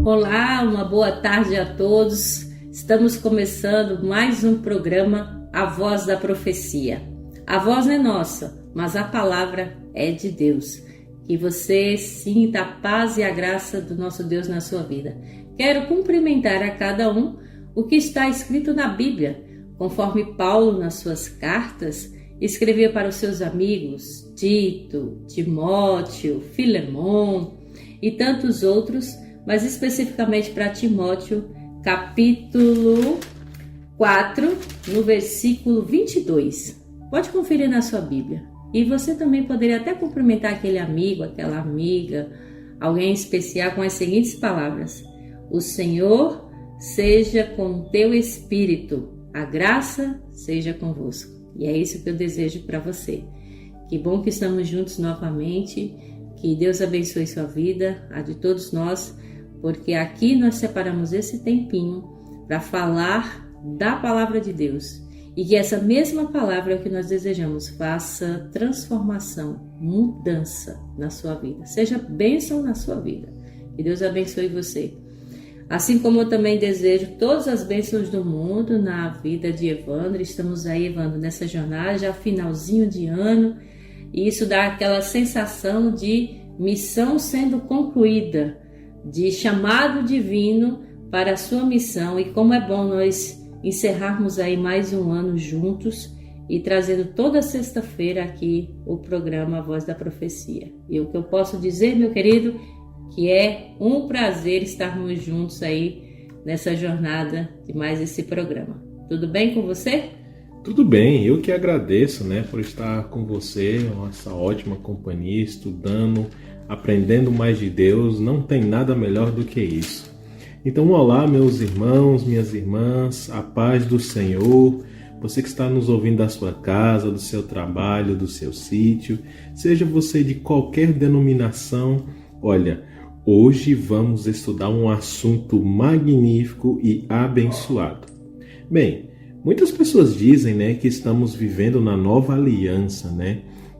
Olá, uma boa tarde a todos. Estamos começando mais um programa, A Voz da Profecia. A voz é nossa, mas a palavra é de Deus. Que você sinta a paz e a graça do nosso Deus na sua vida. Quero cumprimentar a cada um o que está escrito na Bíblia, conforme Paulo, nas suas cartas, escrevia para os seus amigos, Tito, Timóteo, Filemon e tantos outros, mas especificamente para Timóteo, capítulo 4, no versículo 22. Pode conferir na sua Bíblia. E você também poderia até cumprimentar aquele amigo, aquela amiga, alguém especial com as seguintes palavras: o Senhor seja com o teu espírito, a graça seja convosco. E é isso que eu desejo para você. Que bom que estamos juntos novamente, que Deus abençoe sua vida, a de todos nós, porque aqui nós separamos esse tempinho para falar da palavra de Deus. E que essa mesma palavra que nós desejamos faça transformação, mudança na sua vida. Seja bênção na sua vida. Que Deus abençoe você. Assim como eu também desejo todas as bênçãos do mundo na vida de Evandro. Estamos aí, Evandro, nessa jornada, já finalzinho de ano. E isso dá aquela sensação de missão sendo concluída, de chamado divino para a sua missão. E como é bom nós encerrarmos aí mais um ano juntos e trazendo toda sexta-feira aqui o programa A Voz da Profecia. E o que eu posso dizer, meu querido, que é um prazer estarmos juntos aí nessa jornada de mais esse programa. Tudo bem com você? Tudo bem, eu que agradeço, por estar com você, nossa ótima companhia, estudando, aprendendo mais de Deus. Não tem nada melhor do que isso. Então, olá, meus irmãos, minhas irmãs, a paz do Senhor. Você que está nos ouvindo da sua casa, do seu trabalho, do seu sítio, seja você de qualquer denominação, olha, hoje vamos estudar um assunto magnífico e abençoado. Bem, muitas pessoas dizem, que estamos vivendo na nova aliança,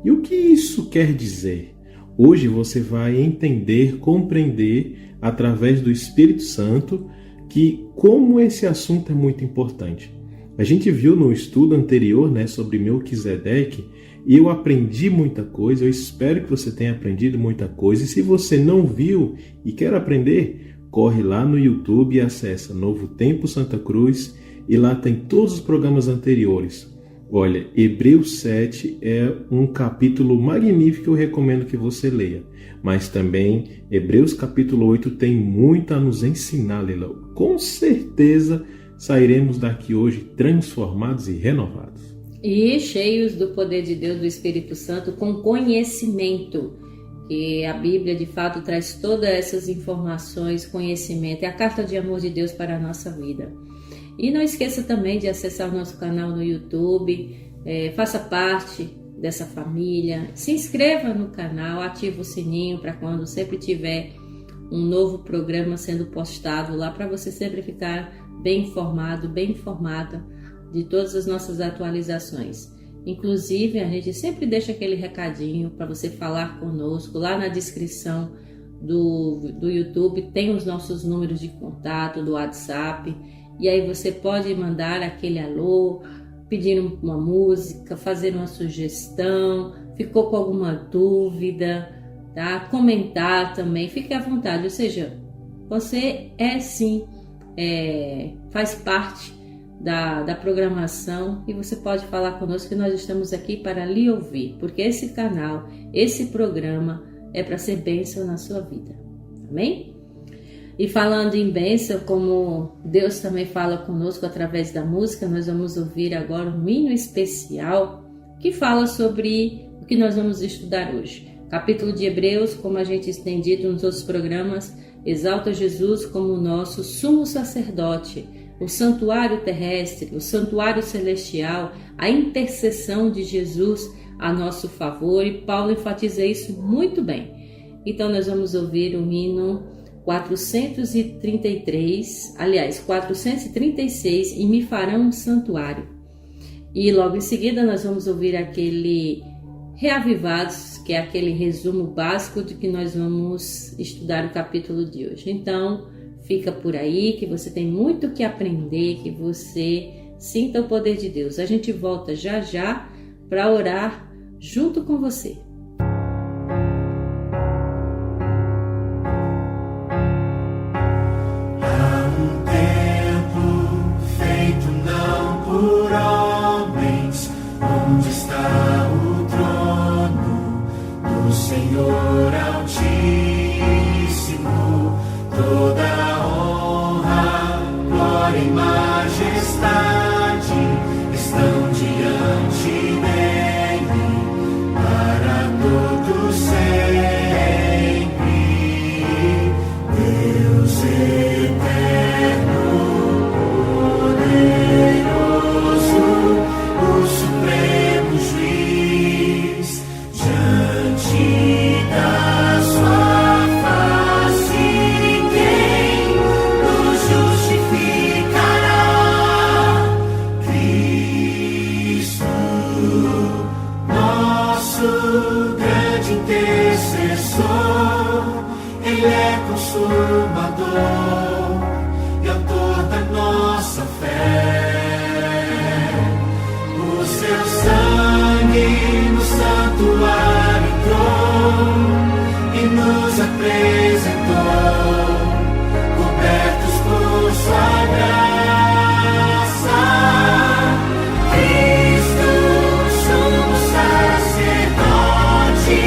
E o que isso quer dizer? Hoje você vai entender, compreender, através do Espírito Santo, que como esse assunto é muito importante. A gente viu no estudo anterior, sobre Melquisedeque, e eu aprendi muita coisa. Eu espero que você tenha aprendido muita coisa. E se você não viu e quer aprender, corre lá no YouTube e acessa Novo Tempo Santa Cruz, e lá tem todos os programas anteriores. Olha, Hebreus 7 é um capítulo magnífico que eu recomendo que você leia. Mas também Hebreus capítulo 8 tem muito a nos ensinar, Leila. Com certeza sairemos daqui hoje transformados e renovados. E cheios do poder de Deus, do Espírito Santo, com conhecimento. Que a Bíblia de fato traz todas essas informações, conhecimento. É a carta de amor de Deus para a nossa vida. E não esqueça também de acessar o nosso canal no YouTube, faça parte dessa família, se inscreva no canal, ative o sininho para quando sempre tiver um novo programa sendo postado lá, para você sempre ficar bem informado, bem informada de todas as nossas atualizações. Inclusive, a gente sempre deixa aquele recadinho para você falar conosco. Lá na descrição do YouTube tem os nossos números de contato, do WhatsApp. E aí você pode mandar aquele alô, pedir uma música, fazer uma sugestão, ficou com alguma dúvida, tá? Comentar também, fique à vontade. Ou seja, você faz parte da programação e você pode falar conosco, que nós estamos aqui para lhe ouvir, porque esse canal, esse programa é para ser bênção na sua vida. Amém? E falando em bênção, como Deus também fala conosco através da música, nós vamos ouvir agora um hino especial que fala sobre o que nós vamos estudar hoje. Capítulo de Hebreus, como a gente tem dito nos outros programas, exalta Jesus como o nosso sumo sacerdote, o santuário terrestre, o santuário celestial, a intercessão de Jesus a nosso favor, e Paulo enfatiza isso muito bem. Então nós vamos ouvir o hino 436, e me farão um santuário. E logo em seguida nós vamos ouvir aquele Reavivados, que é aquele resumo básico de que nós vamos estudar o capítulo de hoje. Então, fica por aí, que você tem muito que aprender, que você sinta o poder de Deus. A gente volta já já para orar junto com você. Senhor Altíssimo, toda honra, glória e majestade estão diante dele, para todos sempre. Deus eterno, poderoso, o supremo juiz, diante da sua face, quem nos justificará? Cristo, nosso grande intercessor, Ele é consumador e autor da nossa fé. O seu sangue no santuário e nos apresentou, cobertos por sua graça. Cristo, sumo sacerdote,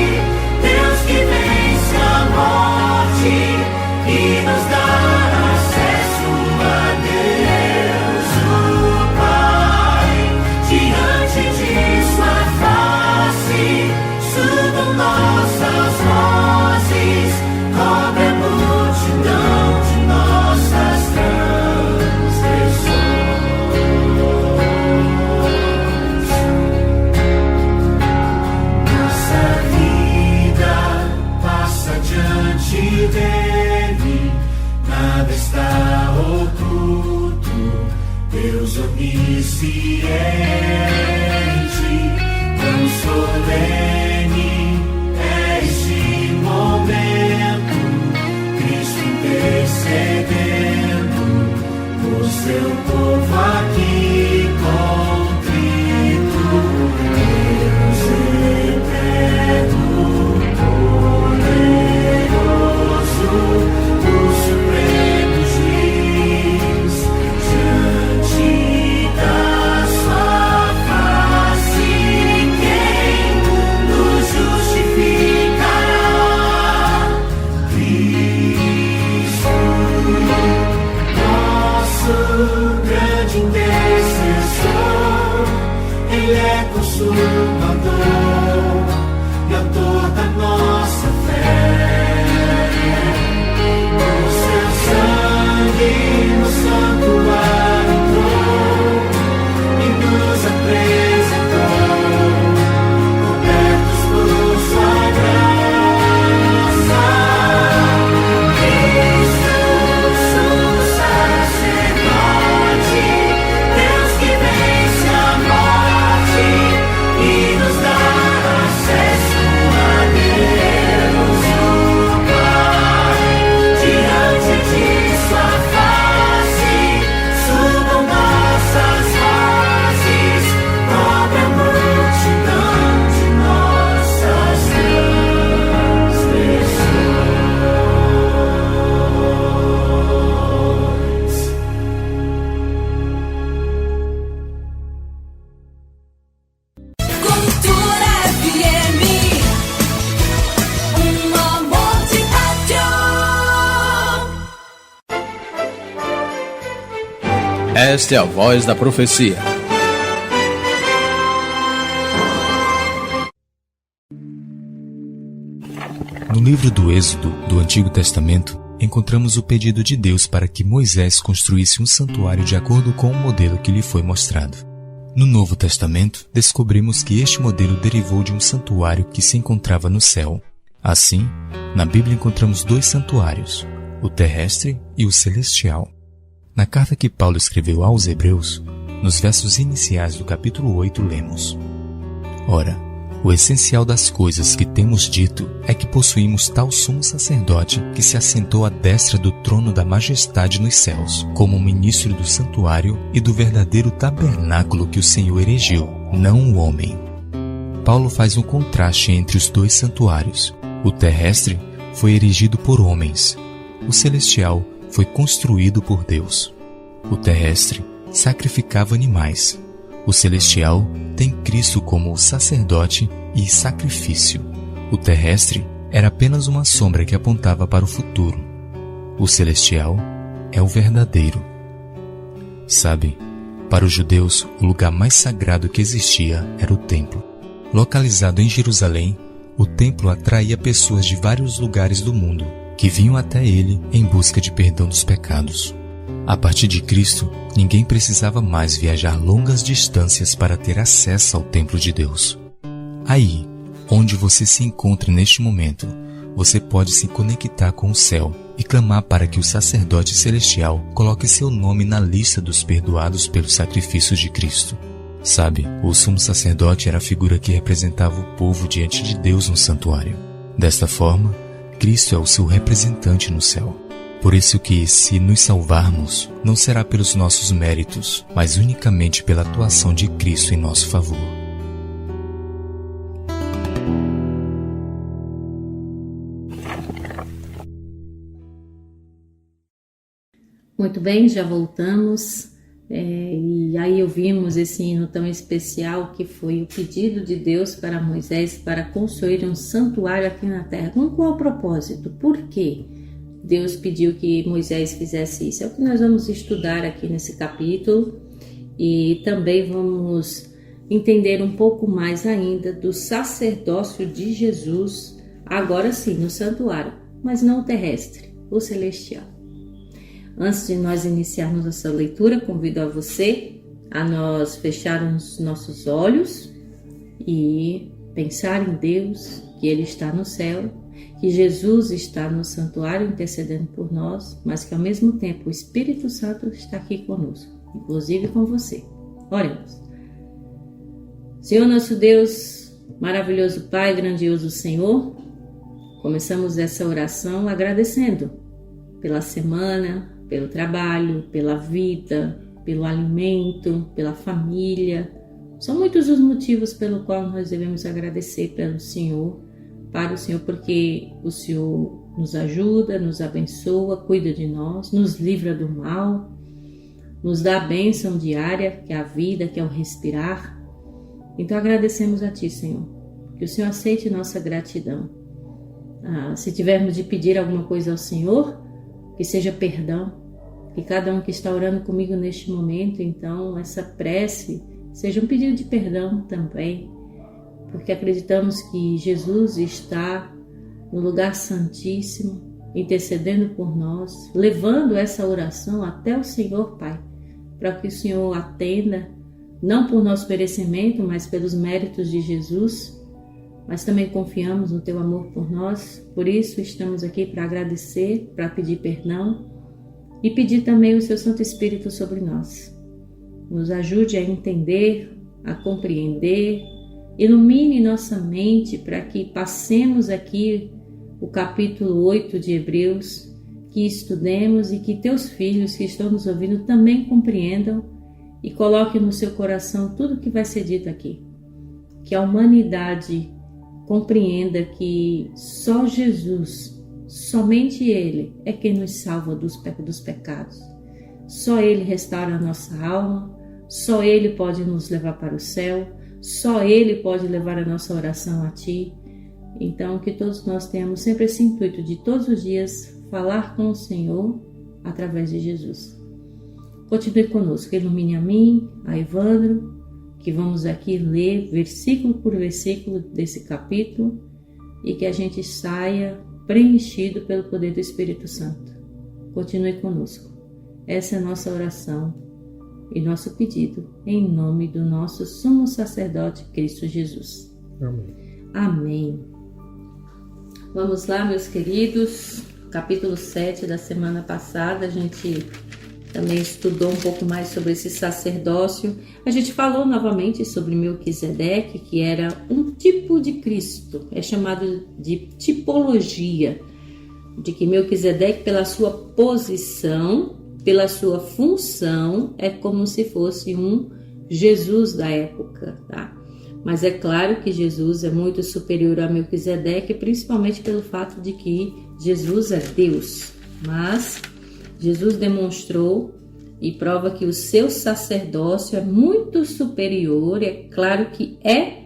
Deus que vence a morte e nos dá acesso a Deus, o Pai. Diante de sua face subam nossas vozes, cobre a multidão de nossas transgressões. Nossa vida passa diante dele, nada está oculto. Deus onisciente, tão solene é este momento, Cristo intercedendo por seu povo aqui contrito. Deus eterno, poderoso, o supremo juiz, diante da sua face, quem nos justificará? Cristo, nosso grande intercessor, Ele é consumador e autor da nossa fé. O seu sangue no santuário entrou e nos apresentou, cobertos por sua graça. Cristo, sumo sacerdote, Deus que vence a morte e nos dá acesso a Deus, o Pai. Diante de sua face subam nossas vozes, cobre a multidão de nossas transgressões. Cultura FM, amor de rádio. Esta é a voz da profecia. No livro do Êxodo, do Antigo Testamento, encontramos o pedido de Deus para que Moisés construísse um santuário de acordo com o modelo que lhe foi mostrado. No Novo Testamento, descobrimos que este modelo derivou de um santuário que se encontrava no céu. Assim, na Bíblia encontramos dois santuários, o terrestre e o celestial. Na carta que Paulo escreveu aos Hebreus, nos versos iniciais do capítulo 8, lemos: Ora, O essencial das coisas que temos dito é que possuímos tal sumo sacerdote que se assentou à destra do trono da majestade nos céus, como ministro do santuário e do verdadeiro tabernáculo que o Senhor erigiu, não o homem. Paulo faz um contraste entre os dois santuários. O terrestre foi erigido por homens. O celestial foi construído por Deus. O terrestre sacrificava animais. O celestial tem Cristo como o sacerdote e sacrifício. O terrestre era apenas uma sombra que apontava para o futuro. O celestial é o verdadeiro. Sabe, para os judeus, o lugar mais sagrado que existia era o templo. Localizado em Jerusalém, o templo atraía pessoas de vários lugares do mundo, que vinham até ele em busca de perdão dos pecados. A partir de Cristo, ninguém precisava mais viajar longas distâncias para ter acesso ao templo de Deus. Aí, onde você se encontra neste momento, você pode se conectar com o céu e clamar para que o sacerdote celestial coloque seu nome na lista dos perdoados pelo sacrifício de Cristo. Sabe, o sumo sacerdote era a figura que representava o povo diante de Deus no santuário. Desta forma, Cristo é o seu representante no céu. Por isso que, se nos salvarmos, não será pelos nossos méritos, mas unicamente pela atuação de Cristo em nosso favor. Muito bem, já voltamos. E aí ouvimos esse hino tão especial que foi o pedido de Deus para Moisés para construir um santuário aqui na terra. Com qual propósito? Por quê? Deus pediu que Moisés fizesse isso. É o que nós vamos estudar aqui nesse capítulo e também vamos entender um pouco mais ainda do sacerdócio de Jesus, agora sim, no santuário, mas não o terrestre, o celestial. Antes de nós iniciarmos essa leitura, convido a você a nós fecharmos nossos olhos e pensar em Deus, que Ele está no céu, que Jesus está no santuário intercedendo por nós, mas que ao mesmo tempo o Espírito Santo está aqui conosco, inclusive com você. Oremos. Senhor nosso Deus, maravilhoso Pai, grandioso Senhor, começamos essa oração agradecendo pela semana, pelo trabalho, pela vida, pelo alimento, pela família. São muitos os motivos pelo qual nós devemos agradecer pelo Senhor, para o Senhor, porque o Senhor nos ajuda, nos abençoa, cuida de nós, nos livra do mal, nos dá a bênção diária, que é a vida, que é o respirar. Então agradecemos a Ti, Senhor, que o Senhor aceite nossa gratidão. Se tivermos de pedir alguma coisa ao Senhor, que seja perdão, que cada um que está orando comigo neste momento, então essa prece seja um pedido de perdão também, porque acreditamos que Jesus está no lugar santíssimo, intercedendo por nós, levando essa oração até o Senhor, Pai, para que o Senhor atenda, não por nosso merecimento, mas pelos méritos de Jesus, mas também confiamos no Teu amor por nós, por isso estamos aqui para agradecer, para pedir perdão e pedir também o Seu Santo Espírito sobre nós. Nos ajude a entender, a compreender, ilumine nossa mente para que passemos aqui o capítulo 8 de Hebreus, que estudemos e que Teus filhos que estão nos ouvindo também compreendam e coloquem no seu coração tudo o que vai ser dito aqui. Que a humanidade compreenda que só Jesus, somente Ele é quem nos salva dos pecados. Só Ele restaura a nossa alma, só Ele pode nos levar para o céu, só Ele pode levar a nossa oração a Ti. Então que todos nós tenhamos sempre esse intuito de todos os dias falar com o Senhor através de Jesus. Continue conosco, ilumine a mim, a Evandro, que vamos aqui ler versículo por versículo desse capítulo e que a gente saia preenchido pelo poder do Espírito Santo. Continue conosco. Essa é a nossa oração e nosso pedido em nome do nosso sumo sacerdote Cristo Jesus. Amém. Amém. Vamos lá, meus queridos. Capítulo 7 da semana passada, a gente também estudou um pouco mais sobre esse sacerdócio. A gente falou novamente sobre Melquisedeque, que era um tipo de Cristo, é chamado de tipologia, de que Melquisedeque, pela sua posição, pela sua função, é como se fosse um Jesus da época, tá? Mas é claro que Jesus é muito superior a Melquisedeque, principalmente pelo fato de que Jesus é Deus. Mas Jesus demonstrou e prova que o seu sacerdócio é muito superior, é claro que é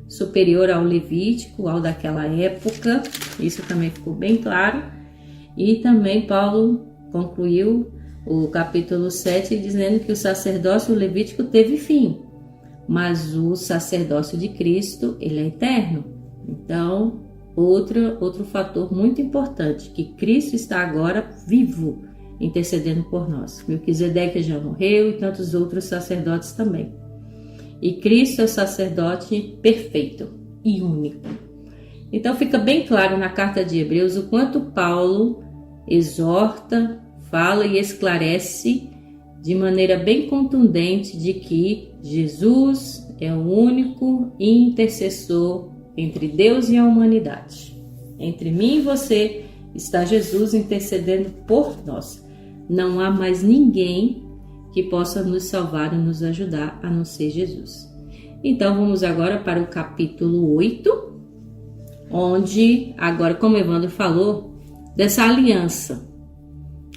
superior ao levítico, ao daquela época, isso também ficou bem claro. E também Paulo concluiu o capítulo 7 dizendo que o sacerdócio levítico teve fim, mas o sacerdócio de Cristo, ele é eterno. Então, outro fator muito importante, que Cristo está agora vivo, intercedendo por nós. Melquisedeque já morreu e tantos outros sacerdotes também. E Cristo é o sacerdote perfeito e único. Então fica bem claro na carta de Hebreus o quanto Paulo exorta, fala e esclarece de maneira bem contundente de que Jesus é o único intercessor entre Deus e a humanidade. Entre mim e você está Jesus intercedendo por nós. Não há mais ninguém que possa nos salvar e nos ajudar a não ser Jesus. Então vamos agora para o capítulo 8, onde agora, como Evandro falou, dessa aliança.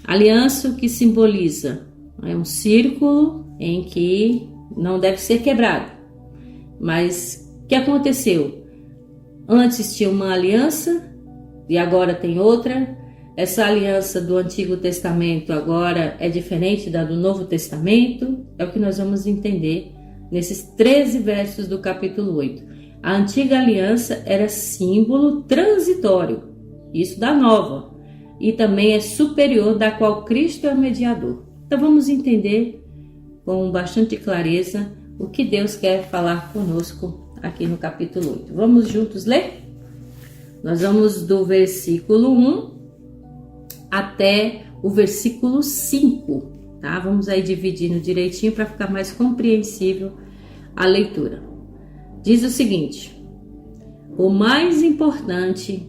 Aliança que simboliza é um círculo em que não deve ser quebrado. Mas o que aconteceu? Antes tinha uma aliança e agora tem outra. Essa aliança do Antigo Testamento agora é diferente da do Novo Testamento. É o que nós vamos entender nesses 13 versos do capítulo 8. A antiga aliança era símbolo transitório, isso da nova, e também é superior, da qual Cristo é o mediador. Então vamos entender com bastante clareza o que Deus quer falar conosco aqui no capítulo 8. Vamos juntos ler? Nós vamos do versículo 1 até o versículo 5, tá? Vamos aí dividindo direitinho para ficar mais compreensível a leitura. Diz o seguinte: o mais importante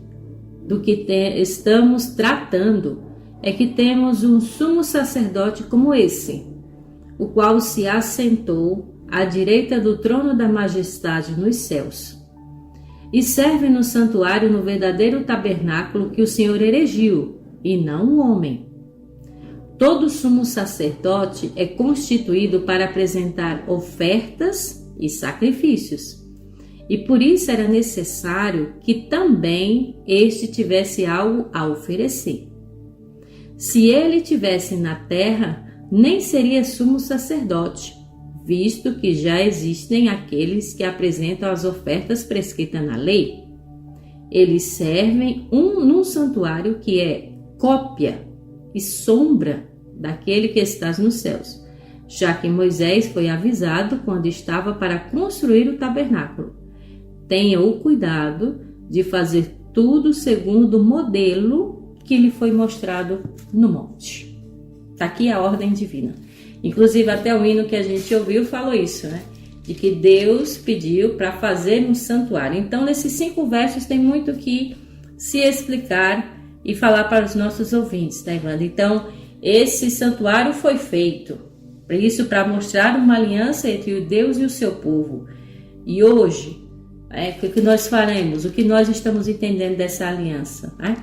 do que estamos tratando é que temos um sumo sacerdote como esse, o qual se assentou à direita do trono da majestade nos céus, e serve no santuário no verdadeiro tabernáculo que o Senhor erigiu, e não o homem. Todo sumo sacerdote é constituído para apresentar ofertas e sacrifícios, e por isso era necessário que também este tivesse algo a oferecer. Se ele tivesse na terra, nem seria sumo sacerdote, visto que já existem aqueles que apresentam as ofertas prescritas na lei. Eles servem num santuário que é cópia e sombra daquele que está nos céus, já que Moisés foi avisado quando estava para construir o tabernáculo. Tenha o cuidado de fazer tudo segundo o modelo que lhe foi mostrado no monte. Está aqui a ordem divina. Inclusive até o hino que a gente ouviu falou isso, né? De que Deus pediu para fazer um santuário. Então nesses 5 versos tem muito que se explicar e falar para os nossos ouvintes, tá, Evandro? Então, esse santuário foi feito, isso para mostrar uma aliança entre o Deus e o seu povo. E hoje, o que nós faremos? O que nós estamos entendendo dessa aliança? Né?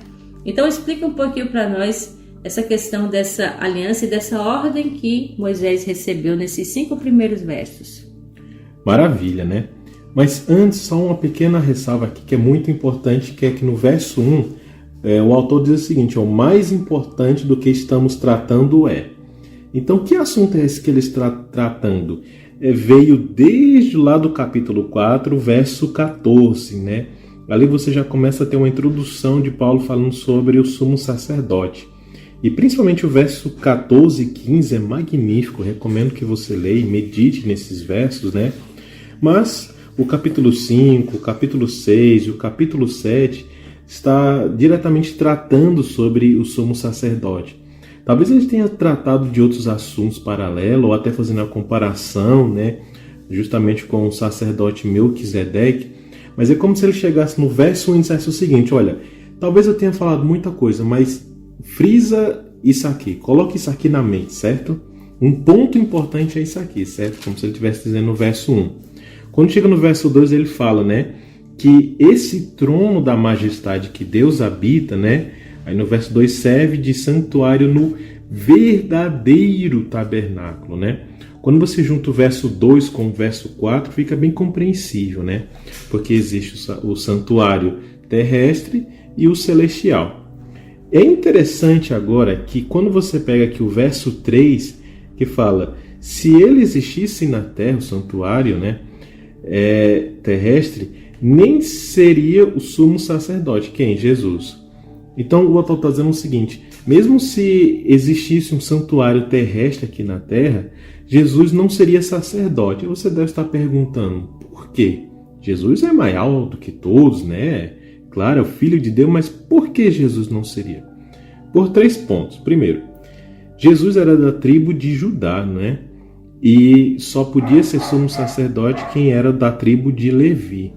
Então, explica um pouquinho para nós essa questão dessa aliança e dessa ordem que Moisés recebeu nesses 5 primeiros versos. Maravilha, né? Mas antes, só uma pequena ressalva aqui que é muito importante, que é que no verso 1, o autor diz o seguinte: o mais importante do que estamos tratando é. Então, que assunto é esse que ele está tratando? Veio desde lá do capítulo 4, verso 14, né? Ali você já começa a ter uma introdução de Paulo falando sobre o sumo sacerdote. E principalmente o verso 14 e 15 é magnífico, recomendo que você leia e medite nesses versos, né? Mas o capítulo 5, o capítulo 6 e o capítulo 7 está diretamente tratando sobre o sumo sacerdote. Talvez ele tenha tratado de outros assuntos paralelos, ou até fazendo a comparação, né, justamente com o sacerdote Melquisedeque, Mas é como se ele chegasse no verso 1 e dissesse o seguinte: olha, talvez eu tenha falado muita coisa, mas frisa isso aqui, coloque isso aqui na mente, certo? Um ponto importante é isso aqui, certo? Como se ele estivesse dizendo no verso 1. Quando chega no verso 2, ele fala, né, que esse trono da majestade que Deus habita, né, aí no verso 2, serve de santuário no verdadeiro tabernáculo, né? Quando você junta o verso 2 com o verso 4, fica bem compreensível, né? Porque existe o santuário terrestre e o celestial. É interessante agora que quando você pega aqui o verso 3, que fala, se ele existisse na terra, o santuário, né, terrestre, nem seria o sumo sacerdote. Quem? Jesus. Então o autor está dizendo o seguinte: mesmo se existisse um santuário terrestre aqui na terra, Jesus não seria sacerdote. E você deve estar perguntando, por quê? Jesus é mais alto que todos, né? Claro, é o Filho de Deus, mas por que Jesus não seria? Por 3 pontos. Primeiro, Jesus era da tribo de Judá, né? E só podia ser sumo sacerdote quem era da tribo de Levi.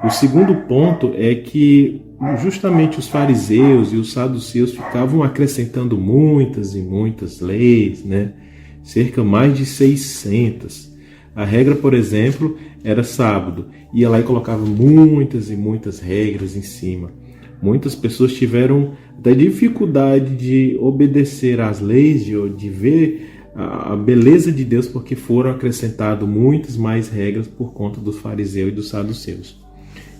O segundo ponto é que justamente os fariseus e os saduceus ficavam acrescentando muitas e muitas leis, né? Cerca mais de 600. A regra, por exemplo, era sábado. Ia lá e colocava muitas e muitas regras em cima. Muitas pessoas tiveram da dificuldade de obedecer às leis, de ver a beleza de Deus, porque foram acrescentadas muitas mais regras por conta dos fariseus e dos saduceus.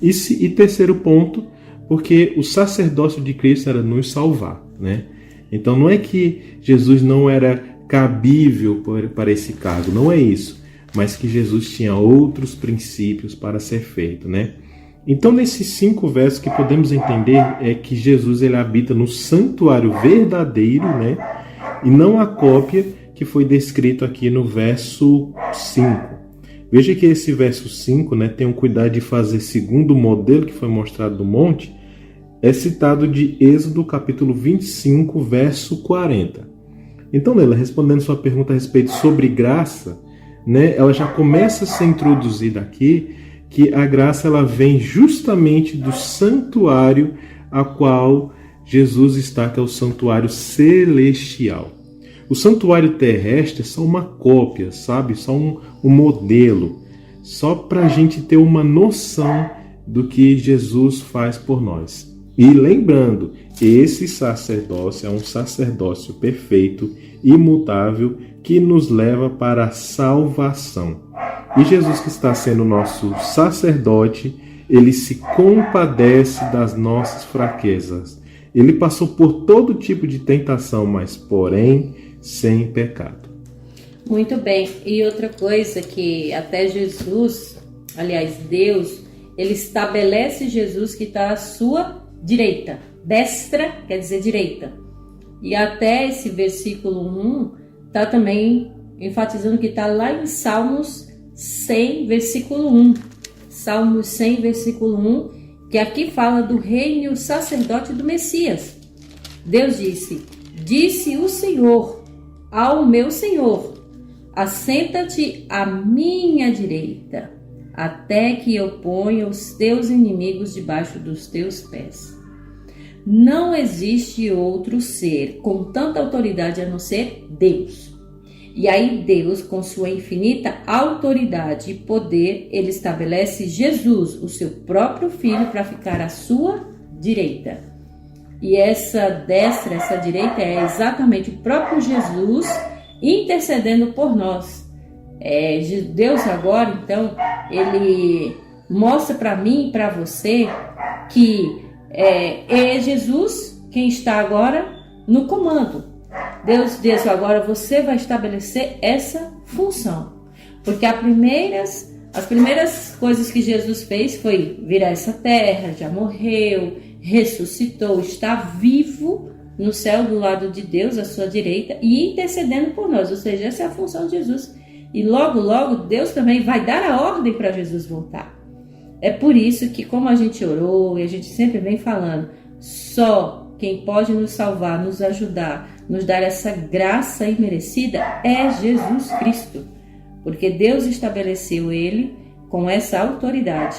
E terceiro ponto, porque o sacerdócio de Cristo era nos salvar, né? Então não é que Jesus não era cabível para esse cargo, não é isso, mas que Jesus tinha outros princípios para ser feito, né? Então nesses 5 versos que podemos entender é que Jesus ele habita no santuário verdadeiro, né? E não a cópia que foi descrito aqui no verso 5. Veja que esse verso 5, né, tenham cuidado de fazer segundo o modelo que foi mostrado no monte, é citado de Êxodo capítulo 25, verso 40. Então, Leila, respondendo sua pergunta a respeito sobre graça, né, ela já começa a ser introduzida aqui, que a graça ela vem justamente do santuário a qual Jesus está, que é o santuário celestial. O santuário terrestre é só uma cópia, sabe? Só um modelo, só para a gente ter uma noção do que Jesus faz por nós. E lembrando, esse sacerdócio é um sacerdócio perfeito, imutável, que nos leva para a salvação. E Jesus, que está sendo nosso sacerdote, ele se compadece das nossas fraquezas. Ele passou por todo tipo de tentação, mas porém sem pecado. Muito bem. E outra coisa que até Jesus, aliás, Deus, ele estabelece Jesus que está à sua direita. Destra quer dizer direita. E até esse versículo 1 está também enfatizando que está lá em Salmos 100, versículo 1. Salmos 100, versículo 1, que aqui fala do reino e o sacerdote do Messias. Deus disse o Senhor ao meu Senhor, assenta-te à minha direita, até que eu ponha os teus inimigos debaixo dos teus pés. Não existe outro ser com tanta autoridade a não ser Deus. E aí Deus, com sua infinita autoridade e poder, ele estabelece Jesus, o seu próprio filho, para ficar à sua direita. E essa destra, essa direita é exatamente o próprio Jesus intercedendo por nós. Deus agora, então, ele mostra para mim e para você que é Jesus quem está agora no comando. Deus diz agora, você vai estabelecer essa função. Porque as primeiras coisas que Jesus fez foi vir a essa terra, já morreu, ressuscitou, está vivo no céu do lado de Deus, à sua direita, e intercedendo por nós. Ou seja, essa é a função de Jesus. E logo, logo, Deus também vai dar a ordem para Jesus voltar. É por isso que, como a gente orou, e a gente sempre vem falando, só quem pode nos salvar, nos ajudar, nos dar essa graça imerecida é Jesus Cristo. Porque Deus estabeleceu ele com essa autoridade.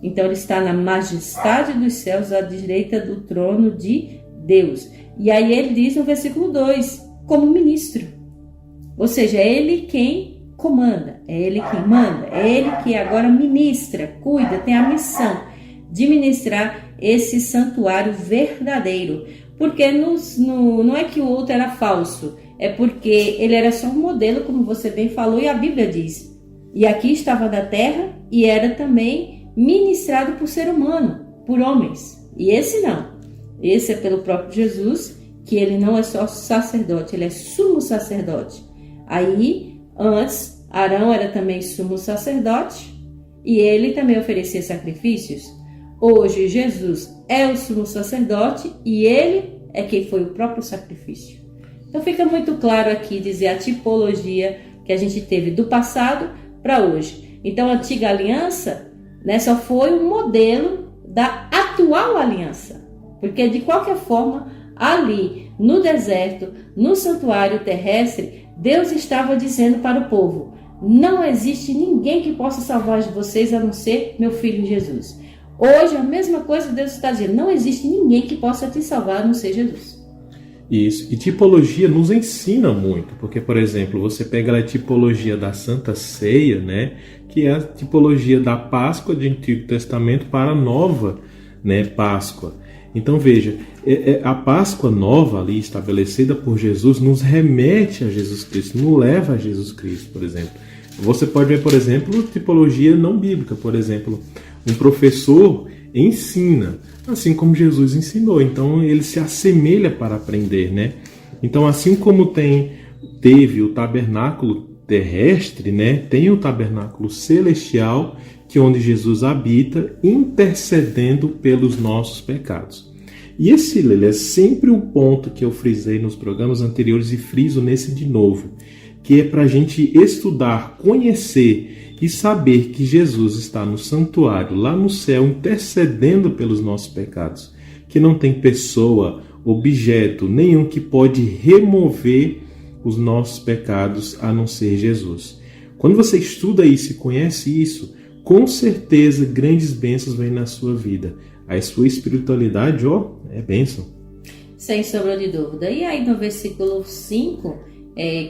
Então ele está na majestade dos céus, à direita do trono de Deus. E aí ele diz no versículo 2, como ministro. Ou seja, é ele quem comanda, é ele quem manda, é ele que agora ministra, cuida, tem a missão de ministrar esse santuário verdadeiro. Porque não é que o outro era falso, é porque ele era só um modelo, como você bem falou, e a Bíblia diz. E aqui estava na terra e era também ministrado por ser humano, por homens. E esse não. Esse é pelo próprio Jesus, que ele não é só sacerdote, ele é sumo sacerdote. Aí, antes, Arão era também sumo sacerdote e ele também oferecia sacrifícios. Hoje, Jesus é o sumo sacerdote e ele é quem foi o próprio sacrifício. Então, fica muito claro aqui dizer a tipologia que a gente teve do passado para hoje. Então, a antiga aliança, né, só foi um modelo da atual aliança. Porque, de qualquer forma, ali, no deserto, no santuário terrestre, Deus estava dizendo para o povo: não existe ninguém que possa salvar vocês a não ser meu filho Jesus. Hoje, a mesma coisa Deus está dizendo: não existe ninguém que possa te salvar a não ser Jesus. Isso, e tipologia nos ensina muito, porque, por exemplo, você pega a tipologia da Santa Ceia, né, que é a tipologia da Páscoa do Antigo Testamento para a nova, né, Páscoa. Então veja, a Páscoa nova ali estabelecida por Jesus nos remete a Jesus Cristo, nos leva a Jesus Cristo, por exemplo. Você pode ver, por exemplo, tipologia não bíblica, por exemplo, um professor ensina, assim como Jesus ensinou, então ele se assemelha para aprender, né? Então assim como teve o tabernáculo terrestre, né, tem o tabernáculo celestial, que é onde Jesus habita, intercedendo pelos nossos pecados. E esse é sempre o ponto que eu frisei nos programas anteriores e friso nesse de novo, que é para a gente estudar, conhecer e saber que Jesus está no santuário, lá no céu, intercedendo pelos nossos pecados, que não tem pessoa, objeto nenhum que pode remover os nossos pecados a não ser Jesus. Quando você estuda isso e conhece isso, com certeza grandes bênçãos vêm na sua vida. A sua espiritualidade, é bênção. Sem sombra de dúvida. E aí no versículo 5,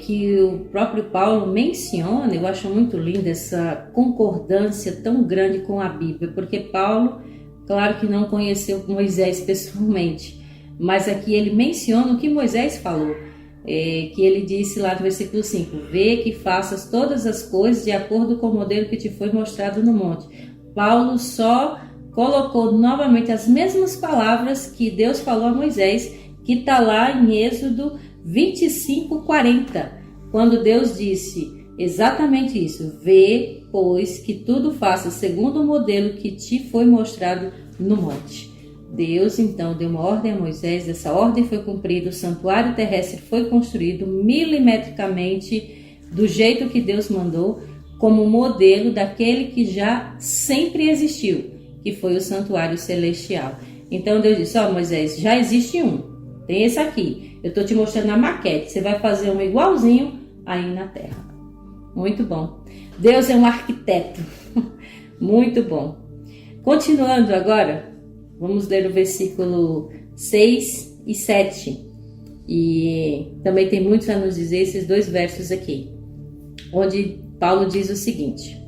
que o próprio Paulo menciona, eu acho muito linda essa concordância tão grande com a Bíblia, porque Paulo, claro que não conheceu Moisés pessoalmente, mas aqui ele menciona o que Moisés falou, que ele disse lá no versículo 5, vê que faças todas as coisas de acordo com o modelo que te foi mostrado no monte. Paulo só colocou novamente as mesmas palavras que Deus falou a Moisés, que está lá em Êxodo 25:40, quando Deus disse exatamente isso: vê, pois, que tudo faça segundo o modelo que te foi mostrado no monte. Deus então deu uma ordem a Moisés, essa ordem foi cumprida, o santuário terrestre foi construído milimetricamente do jeito que Deus mandou, como modelo daquele que já sempre existiu, que foi o santuário celestial. Então Deus disse: Moisés, já existe um, tem esse aqui, eu estou te mostrando a maquete, você vai fazer um igualzinho aí na terra. Muito bom. Deus é um arquiteto. Muito bom. Continuando agora, vamos ler o versículo 6 e 7. E também tem muito a nos dizer esses dois versos aqui, onde Paulo diz o seguinte: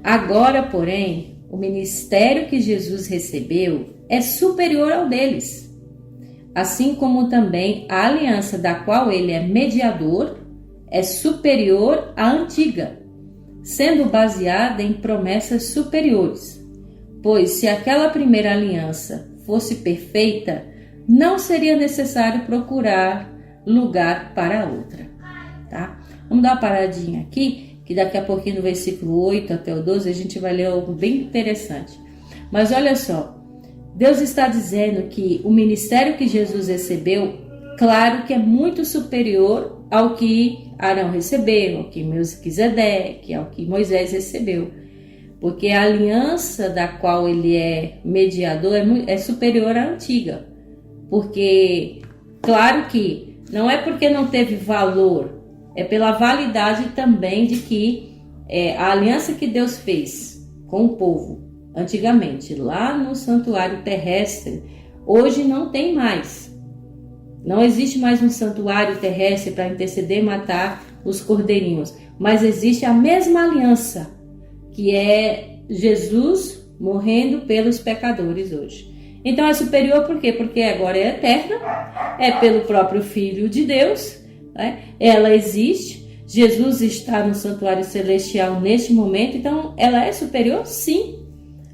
agora, porém, o ministério que Jesus recebeu é superior ao deles, assim como também a aliança da qual ele é mediador é superior à antiga, sendo baseada em promessas superiores. Pois se aquela primeira aliança fosse perfeita, não seria necessário procurar lugar para a outra. Tá? Vamos dar uma paradinha aqui, que daqui a pouquinho no versículo 8 até o 12 a gente vai ler algo bem interessante. Mas olha só, Deus está dizendo que o ministério que Jesus recebeu, claro que é muito superior ao que Arão recebeu, ao que Melquisedeque, ao que Moisés recebeu. Porque a aliança da qual ele é mediador é superior à antiga. Porque, claro que não é porque não teve valor, é pela validade também de que a aliança que Deus fez com o povo antigamente, lá no santuário terrestre, hoje não tem mais. Não existe mais um santuário terrestre para interceder e matar os cordeirinhos, mas existe a mesma aliança, que é Jesus morrendo pelos pecadores hoje. Então é superior por quê? Porque agora é eterna, é pelo próprio Filho de Deus, né? Ela existe, Jesus está no santuário celestial neste momento, então ela é superior, sim.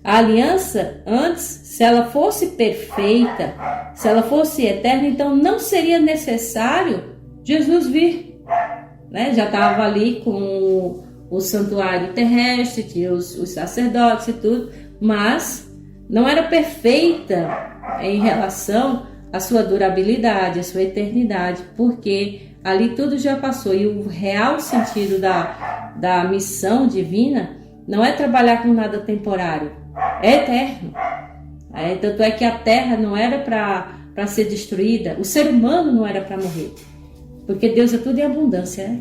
A aliança, antes, se ela fosse perfeita, se ela fosse eterna, então não seria necessário Jesus vir, né? Já estava ali com o santuário terrestre, tinha os sacerdotes e tudo, mas não era perfeita em relação à sua durabilidade, à sua eternidade, porque ali tudo já passou. E o real sentido da missão divina não é trabalhar com nada temporário, é eterno. Tanto é que a terra não era para ser destruída, o ser humano não era para morrer, porque Deus é tudo em abundância, né?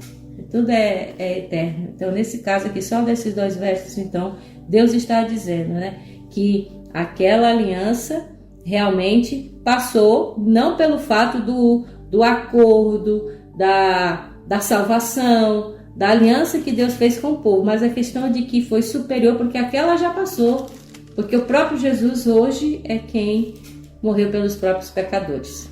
Tudo é eterno. Então, nesse caso aqui, só desses 2 versos, então, Deus está dizendo, né, que aquela aliança realmente passou, não pelo fato do acordo, da salvação, da aliança que Deus fez com o povo, mas a questão de que foi superior, porque aquela já passou, porque o próprio Jesus hoje é quem morreu pelos próprios pecadores.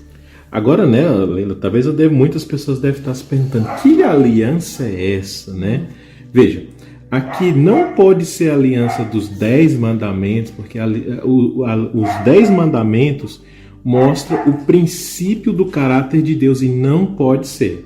Agora, né, Leila, talvez muitas pessoas devem estar se perguntando, que aliança é essa, né? Veja, aqui não pode ser a aliança dos 10 mandamentos, porque os 10 mandamentos mostram o princípio do caráter de Deus e não pode ser.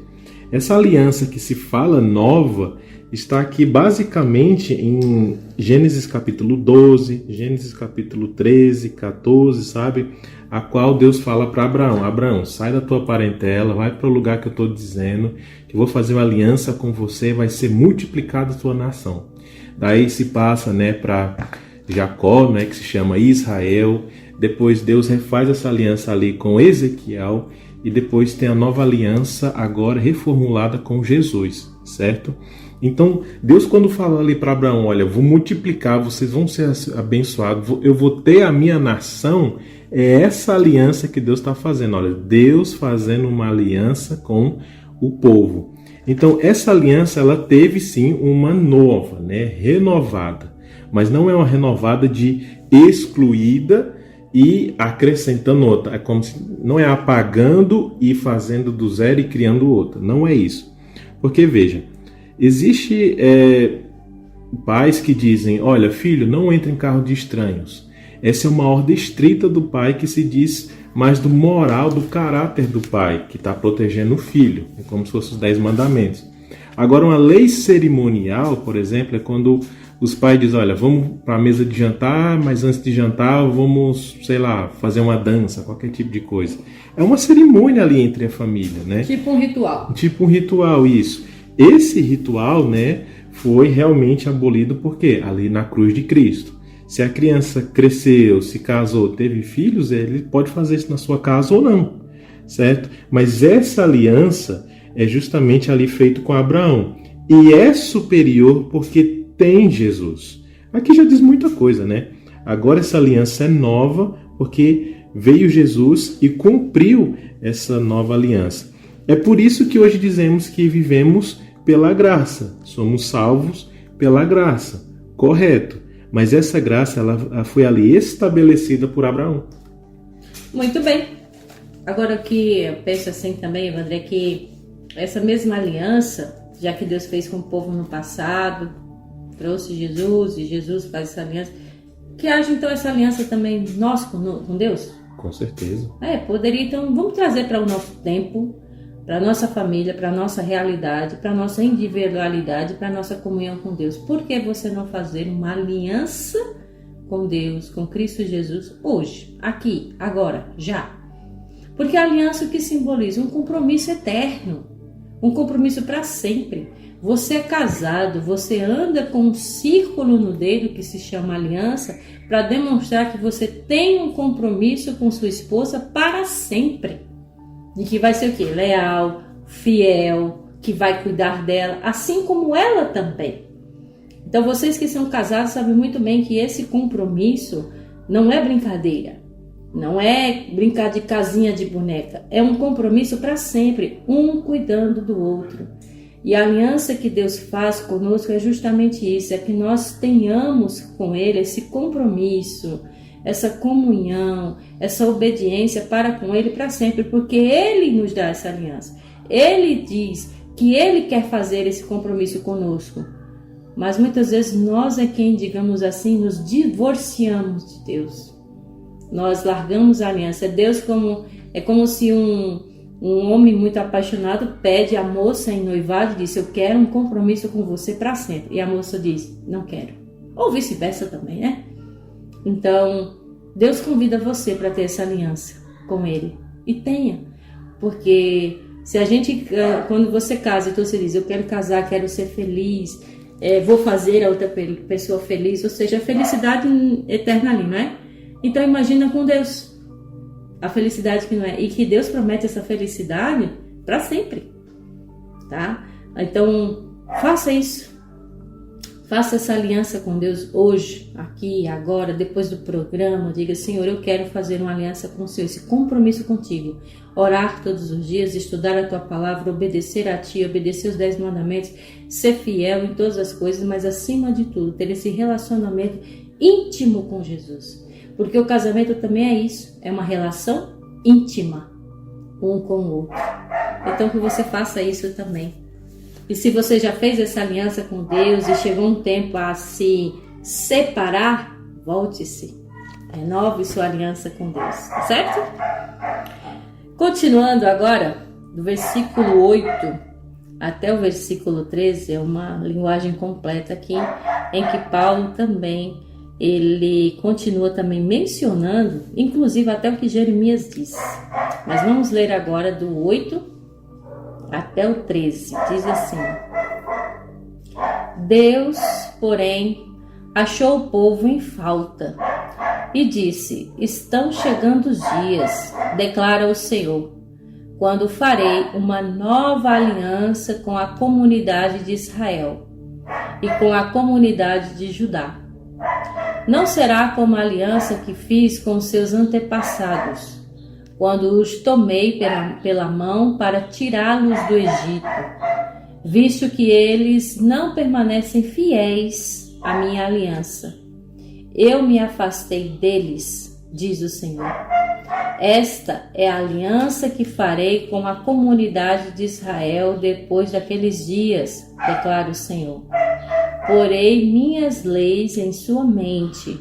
Essa aliança que se fala nova está aqui basicamente em Gênesis capítulo 12, Gênesis capítulo 13, 14, sabe? A qual Deus fala para Abraão: Abraão, sai da tua parentela, vai para o lugar que eu estou dizendo, que eu vou fazer uma aliança com você, vai ser multiplicada a tua nação. Daí se passa, né, para Jacó, né, que se chama Israel. Depois Deus refaz essa aliança ali com Ezequiel e depois tem a nova aliança agora reformulada com Jesus, certo? Então, Deus quando fala ali para Abraão, olha, vou multiplicar, vocês vão ser abençoados, eu vou ter a minha nação, é essa aliança que Deus está fazendo. Olha, Deus fazendo uma aliança com o povo. Então, essa aliança, ela teve sim uma nova, né, renovada, mas não é uma renovada de excluída e acrescentando outra. É como se não é apagando e fazendo do zero e criando outra. Não é isso. Porque, veja, existe pais que dizem, olha, filho, não entre em carro de estranhos. Essa é uma ordem estrita do pai que se diz mais do moral, do caráter do pai, que está protegendo o filho. É como se fossem os 10 mandamentos. Agora, uma lei cerimonial, por exemplo, é quando os pais dizem, olha, vamos para a mesa de jantar, mas antes de jantar vamos, sei lá, fazer uma dança, qualquer tipo de coisa. É uma cerimônia ali entre a família, né? Tipo um ritual. Tipo um ritual, isso. Esse ritual, né, foi realmente abolido porque ali na cruz de Cristo. Se a criança cresceu, se casou, teve filhos, ele pode fazer isso na sua casa ou não, certo? Mas essa aliança é justamente ali feito com Abraão. E é superior porque tem Jesus. Aqui já diz muita coisa, né? Agora essa aliança é nova porque veio Jesus e cumpriu essa nova aliança. É por isso que hoje dizemos que vivemos pela graça. Somos salvos pela graça. Correto. Mas essa graça ela foi ali estabelecida por Abraão. Muito bem. Agora o que eu penso assim também, Evandro, é que essa mesma aliança, já que Deus fez com o povo no passado, trouxe Jesus e Jesus faz essa aliança, que haja então essa aliança também nós com Deus? Com certeza. Poderia então, vamos trazer para o nosso tempo, para a nossa família, para a nossa realidade, para a nossa individualidade, para a nossa comunhão com Deus. Por que você não fazer uma aliança com Deus, com Cristo Jesus, hoje, aqui, agora, já? Porque a aliança o que simboliza? Um compromisso eterno, um compromisso para sempre. Você é casado, você anda com um círculo no dedo que se chama aliança para demonstrar que você tem um compromisso com sua esposa para sempre. E que vai ser o quê? Leal, fiel, que vai cuidar dela, assim como ela também. Então vocês que são casados sabem muito bem que esse compromisso não é brincadeira, não é brincar de casinha de boneca, é um compromisso para sempre, um cuidando do outro. E a aliança que Deus faz conosco é justamente isso, é que nós tenhamos com Ele esse compromisso, essa comunhão, essa obediência para com Ele para sempre, porque Ele nos dá essa aliança. Ele diz que Ele quer fazer esse compromisso conosco, mas muitas vezes nós é quem, digamos assim, nos divorciamos de Deus. Nós largamos a aliança. É como se um homem muito apaixonado pede a moça em noivado e diz: eu quero um compromisso com você para sempre. E a moça diz: não quero. Ou vice-versa também, né? Então, Deus convida você para ter essa aliança com Ele. E tenha. Porque se a gente, quando você casa, então você diz: eu quero casar, quero ser feliz, vou fazer a outra pessoa feliz, ou seja, a felicidade eterna ali, não é? Então imagina com Deus. A felicidade que não é, e que Deus promete essa felicidade para sempre, tá? Então, faça isso. Faça essa aliança com Deus hoje, aqui, agora, depois do programa. Diga: Senhor, eu quero fazer uma aliança com o Senhor, esse compromisso contigo. Orar todos os dias, estudar a tua palavra, obedecer a ti, obedecer os 10 mandamentos, ser fiel em todas as coisas, mas acima de tudo, ter esse relacionamento íntimo com Jesus. Porque o casamento também é isso, é uma relação íntima, um com o outro. Então que você faça isso também. E se você já fez essa aliança com Deus e chegou um tempo a se separar, volte-se, renove sua aliança com Deus, certo? Continuando agora, do versículo 8 até o versículo 13, é uma linguagem completa aqui, em que Paulo também ele continua também mencionando, inclusive até o que Jeremias disse. Mas vamos ler agora do 8 até o 13. Diz assim: Deus, porém, achou o povo em falta e disse: estão chegando os dias, declara o Senhor, quando farei uma nova aliança com a comunidade de Israel e com a comunidade de Judá. Não será como a aliança que fiz com seus antepassados, quando os tomei pela mão para tirá-los do Egito, visto que eles não permanecem fiéis à minha aliança. Eu me afastei deles, diz o Senhor. Esta é a aliança que farei com a comunidade de Israel depois daqueles dias, declara o Senhor. Porei minhas leis em sua mente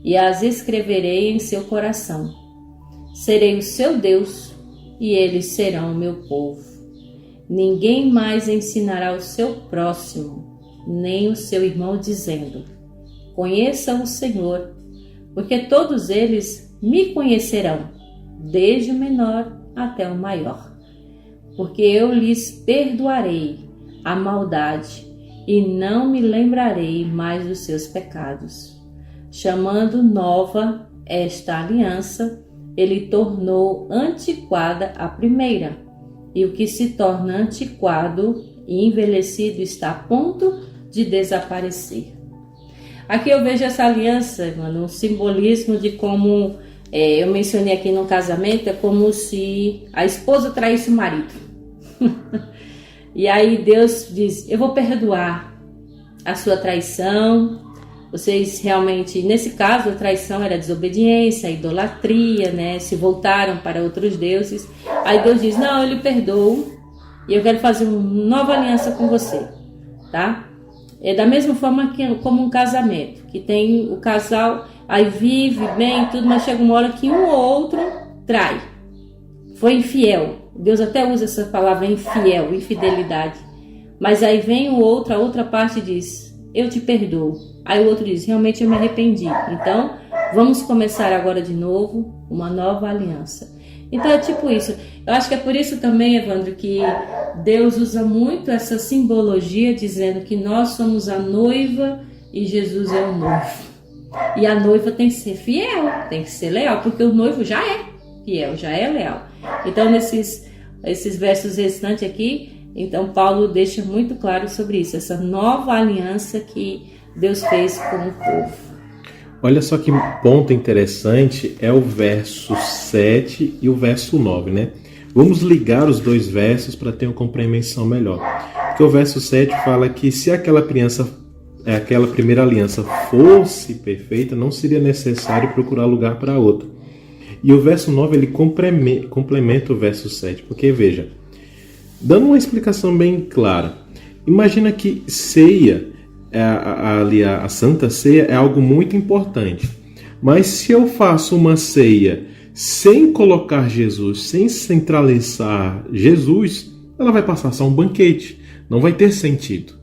e as escreverei em seu coração. Serei o seu Deus e eles serão o meu povo. Ninguém mais ensinará o seu próximo, nem o seu irmão, dizendo: conheça o Senhor, porque todos eles me conhecerão, desde o menor até o maior. Porque eu lhes perdoarei a maldade e não me lembrarei mais dos seus pecados. Chamando nova esta aliança, ele tornou antiquada a primeira, e o que se torna antiquado e envelhecido está a ponto de desaparecer. Aqui eu vejo essa aliança, mano, um simbolismo de como, eu mencionei aqui no casamento, é como se a esposa traísse o marido. E aí Deus diz: eu vou perdoar a sua traição. Vocês realmente, nesse caso, a traição era a desobediência, a idolatria, né? Se voltaram para outros deuses. Aí Deus diz: não, eu lhe perdoo e eu quero fazer uma nova aliança com você, tá? É da mesma forma que como um casamento, que tem o casal, aí vive bem tudo, mas chega uma hora que um ou outro trai, foi infiel. Deus até usa essa palavra infiel, infidelidade. Mas aí vem o outro, a outra parte diz: eu te perdoo. Aí o outro diz: realmente eu me arrependi. Então, vamos começar agora de novo uma nova aliança. Então é tipo isso. Eu acho que é por isso também, Evandro, que Deus usa muito essa simbologia, dizendo que nós somos a noiva e Jesus é o noivo. E a noiva tem que ser fiel, tem que ser leal, porque o noivo já é fiel, já é leal. Então, nesses versos restantes aqui, então Paulo deixa muito claro sobre isso, essa nova aliança que Deus fez com o povo. Olha só que ponto interessante é o verso 7 e o verso 9, né? Vamos ligar os dois versos para ter uma compreensão melhor. Porque o verso 7 fala que se aquela primeira aliança fosse perfeita, não seria necessário procurar lugar para outra. E o verso 9 ele complementa o verso 7, porque veja, dando uma explicação bem clara, imagina que ceia, a Santa Ceia é algo muito importante, mas se eu faço uma ceia sem colocar Jesus, sem centralizar Jesus, ela vai passar só um banquete, não vai ter sentido.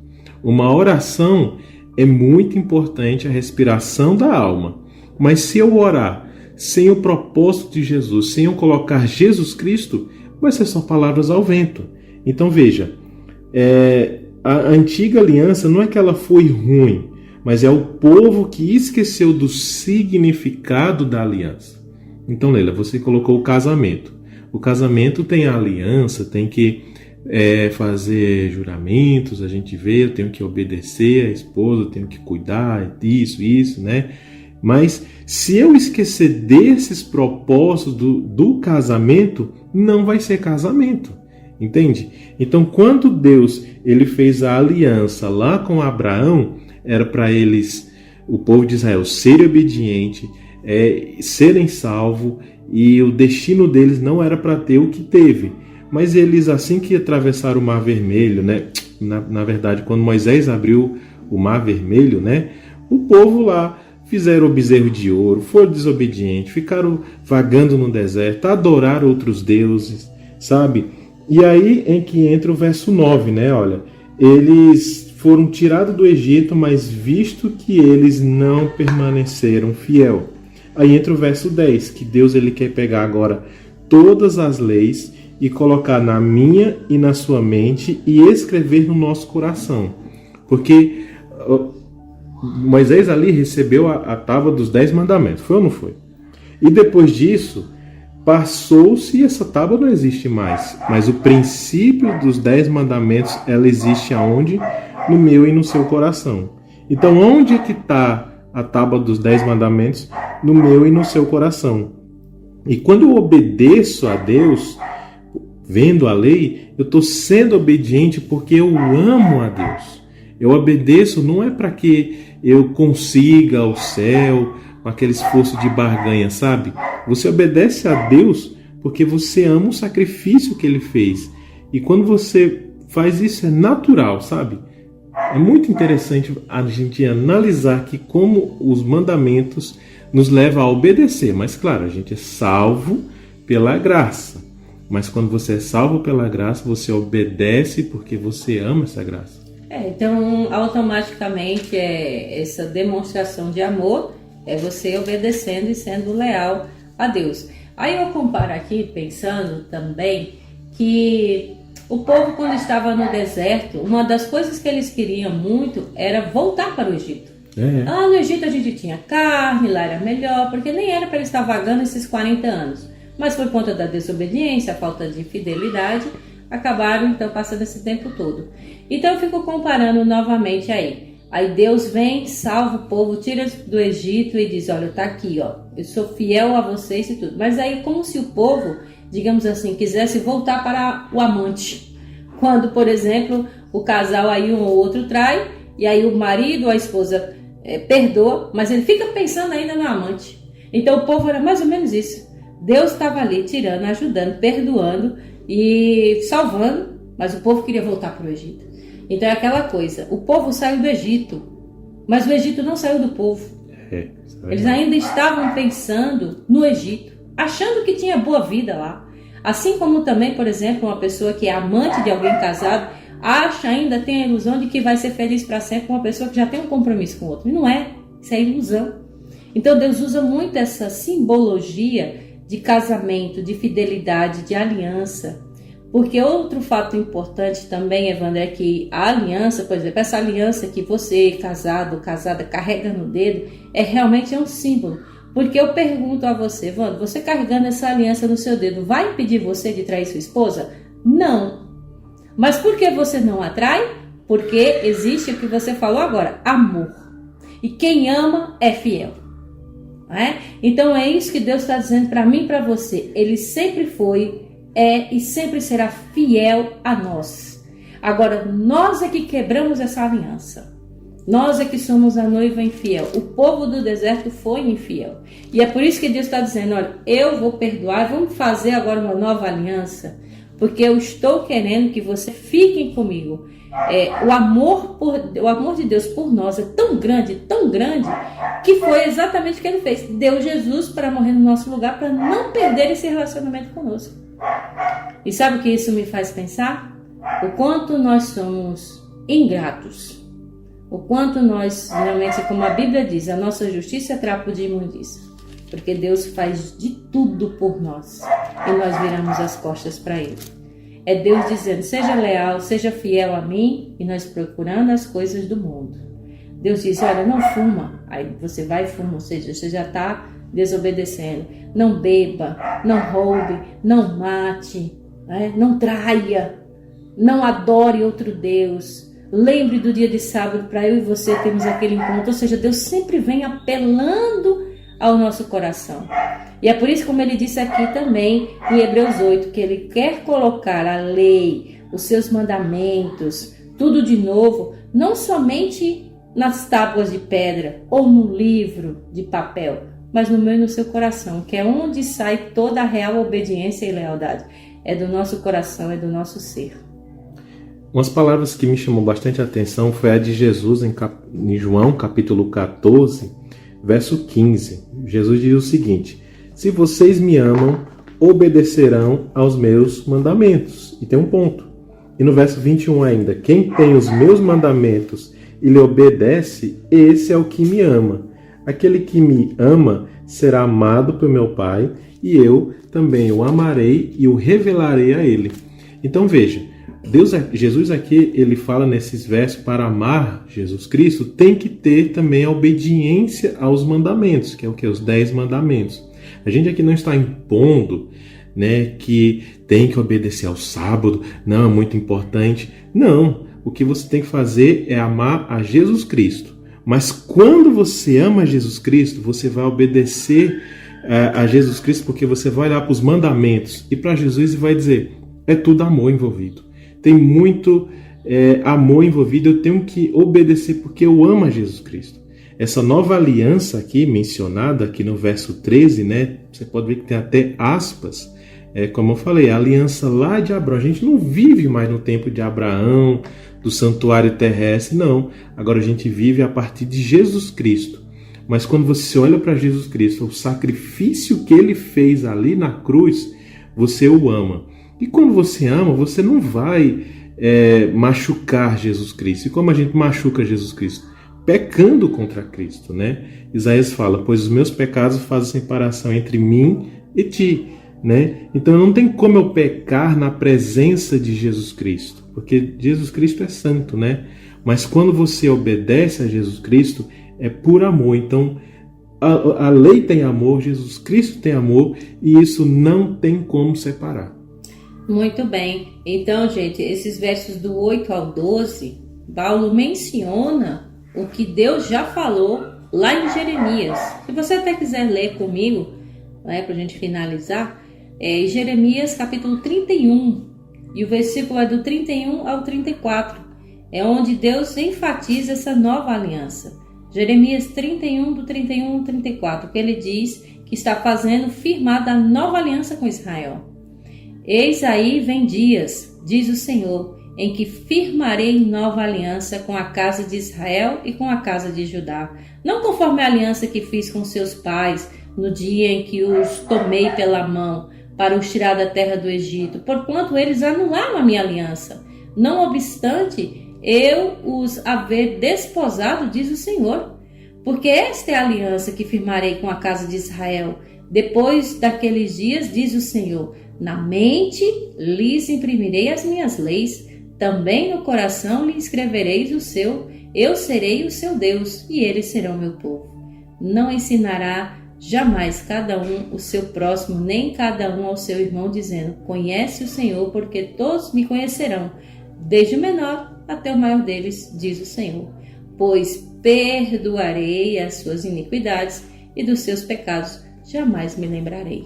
Uma oração é muito importante, a respiração da alma, mas se eu orar sem o propósito de Jesus, sem eu colocar Jesus Cristo, vai ser só palavras ao vento. Então veja, a antiga aliança não é que ela foi ruim, mas é o povo que esqueceu do significado da aliança. Então, Leila, você colocou o casamento. O casamento tem a aliança, tem que fazer juramentos, a gente vê, eu tenho que obedecer a esposa, eu tenho que cuidar disso, né? Mas se eu esquecer desses propósitos do casamento, não vai ser casamento, entende? Então, quando Deus ele fez a aliança lá com Abraão, era para eles, o povo de Israel, serem obedientes, serem salvos, e o destino deles não era para ter o que teve. Mas eles, assim que atravessaram o Mar Vermelho, né? Na verdade, quando Moisés abriu o Mar Vermelho, né? O povo lá fizeram o bezerro de ouro, foram desobedientes, ficaram vagando no deserto, adoraram outros deuses, sabe? E aí é que entra o verso 9, né? Olha, eles foram tirados do Egito, mas visto que eles não permaneceram fiel. Aí entra o verso 10, que Deus ele quer pegar agora todas as leis e colocar na minha e na sua mente e escrever no nosso coração. Porque Moisés ali recebeu a tábua dos 10 mandamentos, foi ou não foi? E depois disso, passou-se e essa tábua não existe mais. Mas o princípio dos 10 mandamentos, ela existe aonde? No meu e no seu coração. Então, onde é que está a tábua dos 10 mandamentos? No meu e no seu coração. E quando eu obedeço a Deus, vendo a lei, eu estou sendo obediente porque eu amo a Deus. Eu obedeço não é para que eu consiga o céu, com aquele esforço de barganha, sabe? Você obedece a Deus porque você ama o sacrifício que Ele fez. E quando você faz isso, é natural, sabe? É muito interessante a gente analisar que como os mandamentos nos levam a obedecer. Mas claro, a gente é salvo pela graça. Mas quando você é salvo pela graça, você obedece porque você ama essa graça. Então, automaticamente, essa demonstração de amor é você obedecendo e sendo leal a Deus. Aí eu comparo aqui, pensando também, que o povo, quando estava no deserto, uma das coisas que eles queriam muito era voltar para o Egito. Lá no Egito a gente tinha carne, lá era melhor, porque nem era para eles estar vagando esses 40 anos. Mas por conta da desobediência, a falta de fidelidade, acabaram então passando esse tempo todo. Então eu fico comparando novamente aí. Aí Deus vem, salva o povo, tira do Egito e diz, olha, tá aqui, ó, eu sou fiel a vocês e tudo. Mas aí como se o povo, digamos assim, quisesse voltar para o amante. Quando, por exemplo, o casal aí um ou outro trai, e aí o marido ou a esposa perdoa, mas ele fica pensando ainda no amante. Então o povo era mais ou menos isso. Deus estava ali tirando, ajudando, perdoando e salvando, mas o povo queria voltar para o Egito. Então é aquela coisa, o povo saiu do Egito, mas o Egito não saiu do povo. Eles ainda estavam pensando no Egito, achando que tinha boa vida lá. Assim como também, por exemplo, uma pessoa que é amante de alguém casado, ainda tem a ilusão de que vai ser feliz para sempre com uma pessoa que já tem um compromisso com o outro. E não é, isso é ilusão. Então Deus usa muito essa simbologia de casamento, de fidelidade, de aliança. Porque outro fato importante também, Evandro, é que a aliança, por exemplo, essa aliança que você, casado ou casada, carrega no dedo, realmente um símbolo. Porque eu pergunto a você, Evandro, você carregando essa aliança no seu dedo, vai impedir você de trair sua esposa? Não. Mas por que você não atrai? Porque existe o que você falou agora, amor. E quem ama é fiel. Não é? Então é isso que Deus está dizendo para mim e para você. Ele sempre foi, é e sempre será fiel a nós. Agora, nós é que quebramos essa aliança. Nós é que somos a noiva infiel. O povo do deserto foi infiel. E é por isso que Deus está dizendo, olha, eu vou perdoar, vamos fazer agora uma nova aliança, porque eu estou querendo que você fiquem comigo. O amor de Deus por nós é tão grande, que foi exatamente o que ele fez. Deu Jesus para morrer no nosso lugar, para não perder esse relacionamento conosco. E sabe o que isso me faz pensar? O quanto nós somos ingratos. O quanto nós, realmente, como a Bíblia diz, a nossa justiça é trapo de imundícia. Porque Deus faz de tudo por nós. E nós viramos as costas para Ele. É Deus dizendo, seja leal, seja fiel a mim, e nós procurando as coisas do mundo. Deus diz, olha, não fuma. Aí você vai e fuma, ou seja, você já está desobedecendo. Não beba, não roube, não mate, não traia, não adore outro Deus. Lembre do dia de sábado para eu e você termos aquele encontro. Ou seja, Deus sempre vem apelando ao nosso coração. E é por isso, como ele disse aqui também em Hebreus 8, que ele quer colocar a lei, os seus mandamentos, tudo de novo, não somente nas tábuas de pedra ou no livro de papel, mas no meu e no seu coração, que é onde sai toda a real obediência e lealdade. É do nosso coração, é do nosso ser. Umas palavras que me chamou bastante a atenção foi a de Jesus em João, capítulo 14, verso 15. Jesus diz o seguinte, se vocês me amam, obedecerão aos meus mandamentos. E tem um ponto. E no verso 21 ainda, quem tem os meus mandamentos e lhe obedece, esse é o que me ama. Aquele que me ama será amado por meu Pai, e eu também o amarei e o revelarei a ele. Então veja, Jesus aqui, ele fala nesses versos, para amar Jesus Cristo, tem que ter também a obediência aos mandamentos, que é o que? Os 10 mandamentos. A gente aqui não está impondo, né, que tem que obedecer ao sábado, não, é muito importante. Não, o que você tem que fazer é amar a Jesus Cristo. Mas quando você ama Jesus Cristo, você vai obedecer a Jesus Cristo, porque você vai olhar para os mandamentos e para Jesus e vai dizer, é tudo amor envolvido. Tem muito amor envolvido, eu tenho que obedecer porque eu amo a Jesus Cristo. Essa nova aliança aqui, mencionada aqui no verso 13, né? Você pode ver que tem até aspas. Como eu falei, a aliança lá de Abraão. A gente não vive mais no tempo de Abraão, do santuário terrestre, não. Agora a gente vive a partir de Jesus Cristo. Mas quando você olha para Jesus Cristo, o sacrifício que ele fez ali na cruz, você o ama. E quando você ama, você não vai machucar Jesus Cristo. E como a gente machuca Jesus Cristo? Pecando contra Cristo, né? Isaías fala, pois os meus pecados fazem separação entre mim e ti, né? Então não tem como eu pecar na presença de Jesus Cristo, porque Jesus Cristo é santo, né? Mas quando você obedece a Jesus Cristo, é por amor. Então a lei tem amor, Jesus Cristo tem amor, e isso não tem como separar. Muito bem. Então, gente, esses versos do 8 ao 12, Paulo menciona o que Deus já falou lá em Jeremias. Se você até quiser ler comigo, para a gente finalizar, Jeremias capítulo 31, e o versículo é do 31 ao 34. É onde Deus enfatiza essa nova aliança. Jeremias 31, do 31 ao 34, que ele diz que está fazendo firmada a nova aliança com Israel. Eis aí vem dias, diz o Senhor, em que firmarei nova aliança com a casa de Israel e com a casa de Judá, não conforme a aliança que fiz com seus pais no dia em que os tomei pela mão para os tirar da terra do Egito, porquanto eles anularam a minha aliança. Não obstante, eu os haver desposado, diz o Senhor, porque esta é a aliança que firmarei com a casa de Israel. Depois daqueles dias, diz o Senhor, na mente lhes imprimirei as minhas leis, também no coração lhe escrevereis o seu, eu serei o seu Deus, e eles serão meu povo. Não ensinará jamais cada um o seu próximo, nem cada um ao seu irmão, dizendo, conhece o Senhor, porque todos me conhecerão, desde o menor até o maior deles, diz o Senhor. Pois perdoarei as suas iniquidades e dos seus pecados jamais me lembrarei.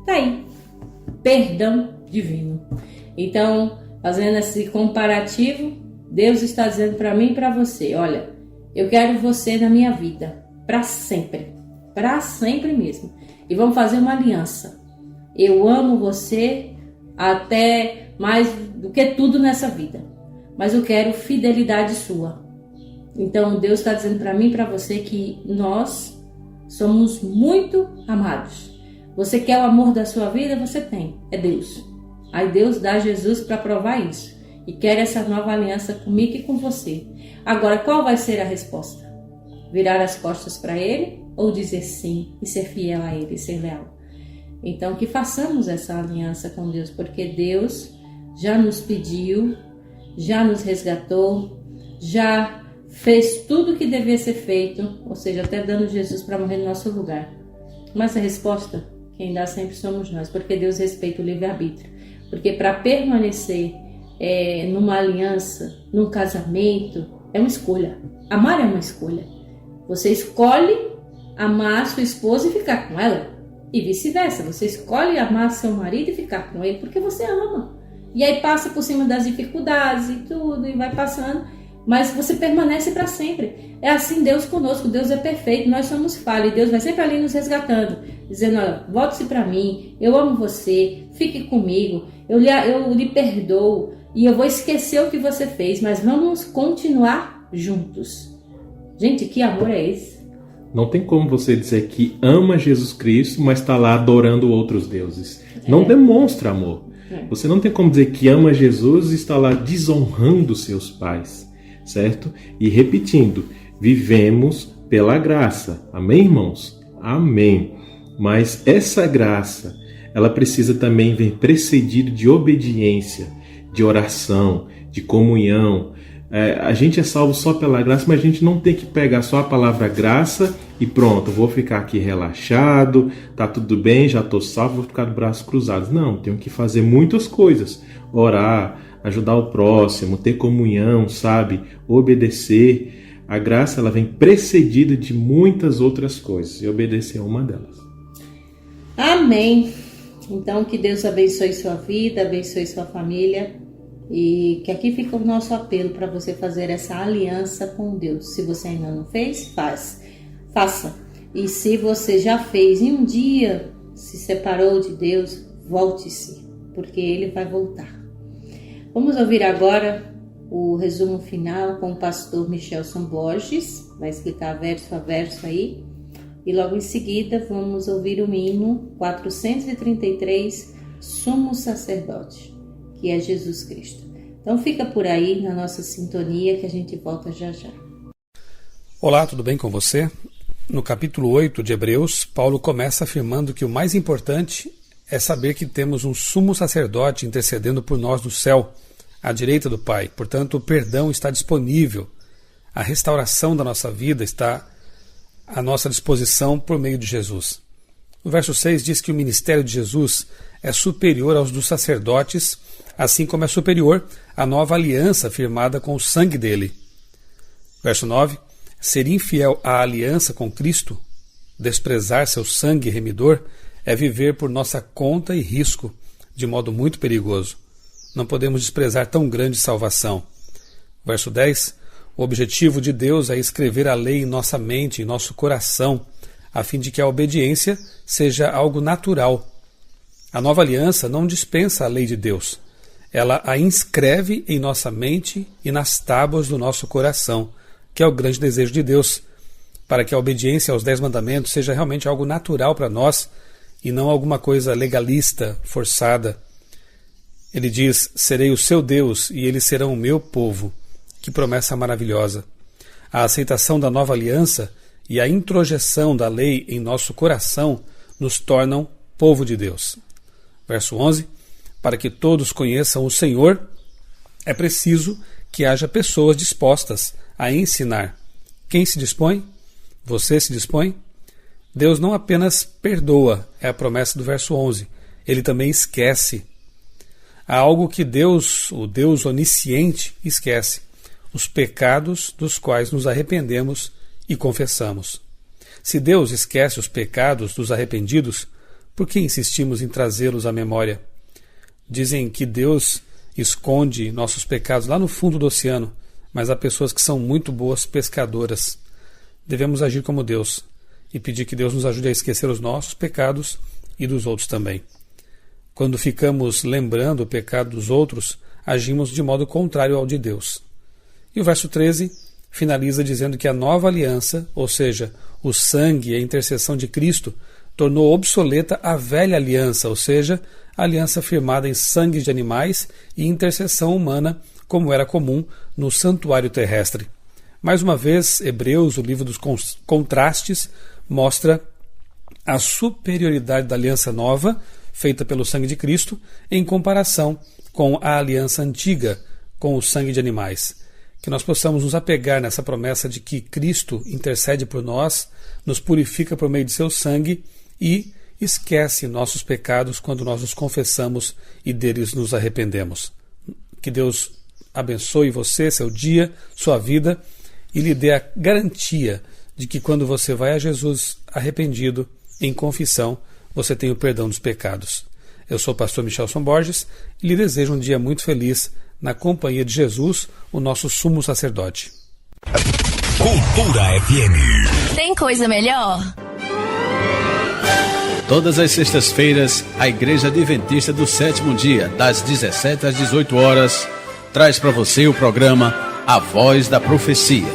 Tá aí, perdão divino. Então, fazendo esse comparativo, Deus está dizendo para mim e para você, olha, eu quero você na minha vida, para sempre mesmo. E vamos fazer uma aliança. Eu amo você até mais do que tudo nessa vida, mas eu quero fidelidade sua. Então Deus está dizendo para mim e para você que nós somos muito amados. Você quer o amor da sua vida? Você tem, é Deus. Aí Deus dá Jesus para provar isso e quer essa nova aliança comigo e com você. Agora, qual vai ser a resposta? Virar as costas para Ele ou dizer sim e ser fiel a Ele, ser leal? Então que façamos essa aliança com Deus, porque Deus já nos pediu, já nos resgatou, já fez tudo o que devia ser feito, ou seja, até dando Jesus para morrer no nosso lugar. Mas a resposta, quem dá sempre somos nós, porque Deus respeita o livre-arbítrio. Porque para permanecer numa aliança, num casamento, é uma escolha. Amar é uma escolha. Você escolhe amar sua esposa e ficar com ela. E vice-versa. Você escolhe amar seu marido e ficar com ele porque você ama. E aí passa por cima das dificuldades e tudo, e vai passando. Mas você permanece para sempre. É assim Deus conosco. Deus é perfeito, nós somos falhos. E Deus vai sempre ali nos resgatando. Dizendo, olha, volte-se para mim. Eu amo você. Fique comigo. Eu lhe perdoo. E eu vou esquecer o que você fez. Mas vamos continuar juntos. Gente, que amor é esse? Não tem como você dizer que ama Jesus Cristo, mas está lá adorando outros deuses. Não demonstra amor. Você não tem como dizer que ama Jesus e está lá desonrando seus pais, certo? E repetindo, vivemos pela graça. Amém, irmãos? Amém. Mas essa graça, ela precisa também vir precedida de obediência, de oração, de comunhão. A gente é salvo só pela graça, mas a gente não tem que pegar só a palavra graça e pronto, vou ficar aqui relaxado, tá tudo bem, já estou salvo, vou ficar de braços cruzados. Não, tenho que fazer muitas coisas. Orar, ajudar o próximo, ter comunhão, sabe? Obedecer. A graça, ela vem precedida de muitas outras coisas e obedecer é uma delas. Amém. Então, que Deus abençoe sua vida, abençoe sua família. E que aqui fica o nosso apelo para você fazer essa aliança com Deus. Se você ainda não fez, faça. E se você já fez e um dia se separou de Deus, volte-se, porque Ele vai voltar. Vamos ouvir agora o resumo final com o pastor Michelson Borges, vai explicar verso a verso aí. E logo em seguida vamos ouvir o hino 433, Sumo Sacerdote, que é Jesus Cristo. Então fica por aí na nossa sintonia que a gente volta já já. Olá, tudo bem com você? No capítulo 8 de Hebreus, Paulo começa afirmando que o mais importante é saber que temos um sumo sacerdote intercedendo por nós no céu, à direita do Pai. Portanto, o perdão está disponível. A restauração da nossa vida está à nossa disposição por meio de Jesus. O verso 6 diz que o ministério de Jesus é superior aos dos sacerdotes, assim como é superior à nova aliança firmada com o sangue dele. Verso 9. Ser infiel à aliança com Cristo, desprezar seu sangue remidor, é viver por nossa conta e risco, de modo muito perigoso. Não podemos desprezar tão grande salvação. Verso 10. O objetivo de Deus é escrever a lei em nossa mente, em nosso coração, a fim de que a obediência seja algo natural. A nova aliança não dispensa a lei de Deus. Ela a inscreve em nossa mente e nas tábuas do nosso coração, que é o grande desejo de Deus, para que a obediência aos 10 mandamentos seja realmente algo natural para nós e não alguma coisa legalista, forçada. Ele diz, serei o seu Deus e eles serão o meu povo. Que promessa maravilhosa! A aceitação da nova aliança e a introjeção da lei em nosso coração nos tornam povo de Deus. Verso 11. Para que todos conheçam o Senhor, é preciso que haja pessoas dispostas a ensinar. Quem se dispõe? Você se dispõe? Deus não apenas perdoa, é a promessa do verso 11, Ele também esquece. Há algo que Deus, o Deus onisciente, esquece. os pecados dos quais nos arrependemos e confessamos. Se Deus esquece os pecados dos arrependidos, por que insistimos em trazê-los à memória? Dizem que Deus esconde nossos pecados lá no fundo do oceano, mas há pessoas que são muito boas pescadoras. Devemos agir como Deus e pedir que Deus nos ajude a esquecer os nossos pecados e dos outros também. Quando ficamos lembrando o pecado dos outros, agimos de modo contrário ao de Deus. E o verso 13 finaliza dizendo que a nova aliança, ou seja, o sangue e a intercessão de Cristo, tornou obsoleta a velha aliança, ou seja, a aliança firmada em sangue de animais e intercessão humana, como era comum no santuário terrestre. Mais uma vez, Hebreus, o livro dos contrastes, mostra a superioridade da aliança nova, feita pelo sangue de Cristo, em comparação com a aliança antiga, com o sangue de animais. Que nós possamos nos apegar nessa promessa de que Cristo intercede por nós, nos purifica por meio de seu sangue e esquece nossos pecados quando nós nos confessamos e deles nos arrependemos. Que Deus abençoe você, seu dia, sua vida e lhe dê a garantia de que quando você vai a Jesus arrependido, em confissão, você tem o perdão dos pecados. Eu sou o pastor Michelson Borges e lhe desejo um dia muito feliz na companhia de Jesus, o nosso sumo sacerdote. Cultura FM. Tem coisa melhor? Todas as sextas-feiras, a Igreja Adventista do Sétimo Dia, das 17 às 18 horas, traz para você o programa A Voz da Profecia.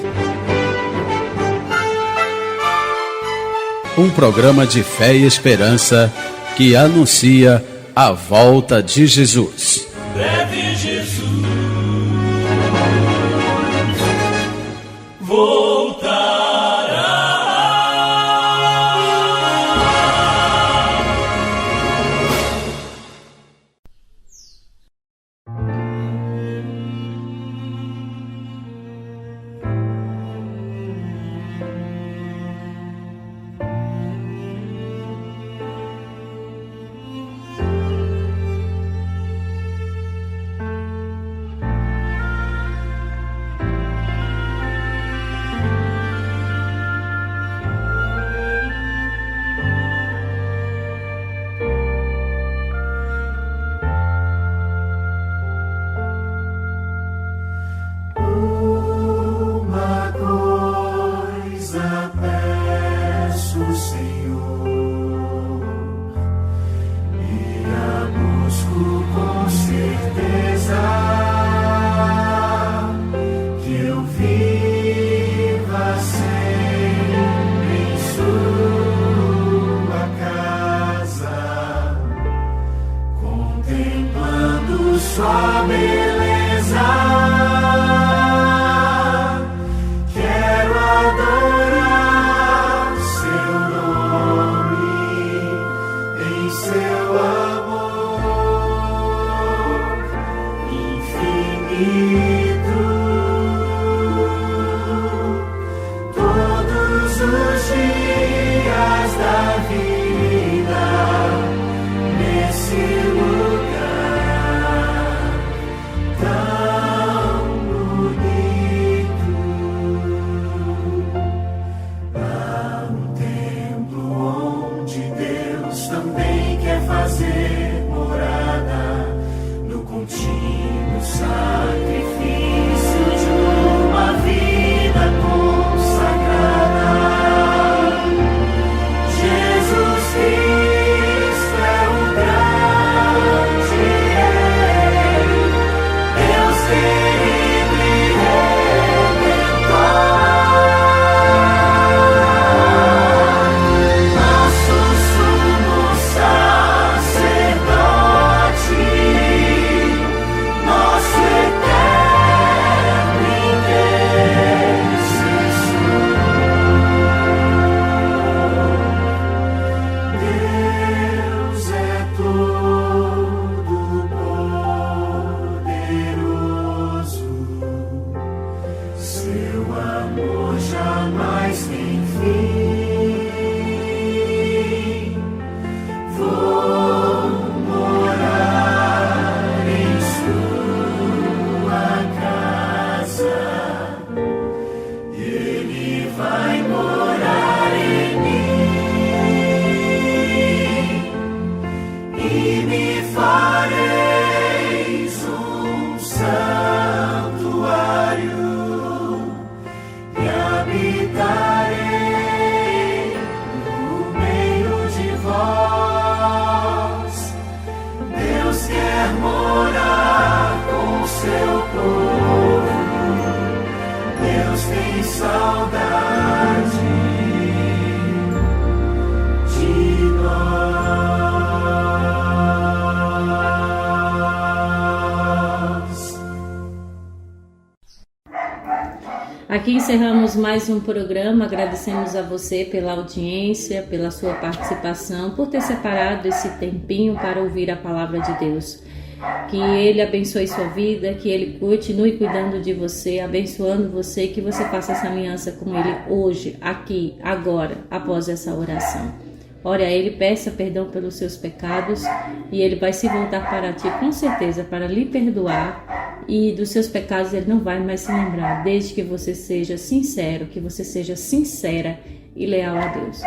Um programa de fé e esperança que anuncia a volta de Jesus. Breve Jesus voltará. Sua beleza, quero adorar seu nome em seu amor infinito. Todos os dias da vida nesse lugar Aqui encerramos mais um programa. Agradecemos a você pela audiência, pela sua participação, por ter separado esse tempinho para ouvir a palavra de Deus. Que Ele abençoe sua vida, que Ele continue cuidando de você, abençoando você, que você faça essa aliança com Ele hoje, aqui, agora, após essa oração. Ore a Ele, peça perdão pelos seus pecados e Ele vai se voltar para ti com certeza para lhe perdoar, e dos seus pecados Ele não vai mais se lembrar, desde que você seja sincero, que você seja sincera e leal a Deus.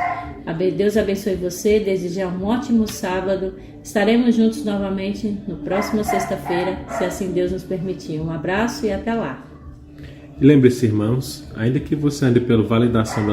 Deus abençoe você, desejar um ótimo sábado. Estaremos juntos novamente no próximo sexta-feira, se assim Deus nos permitir. Um abraço e até lá. E lembre-se, irmãos, ainda que você ande pelo vale da sombra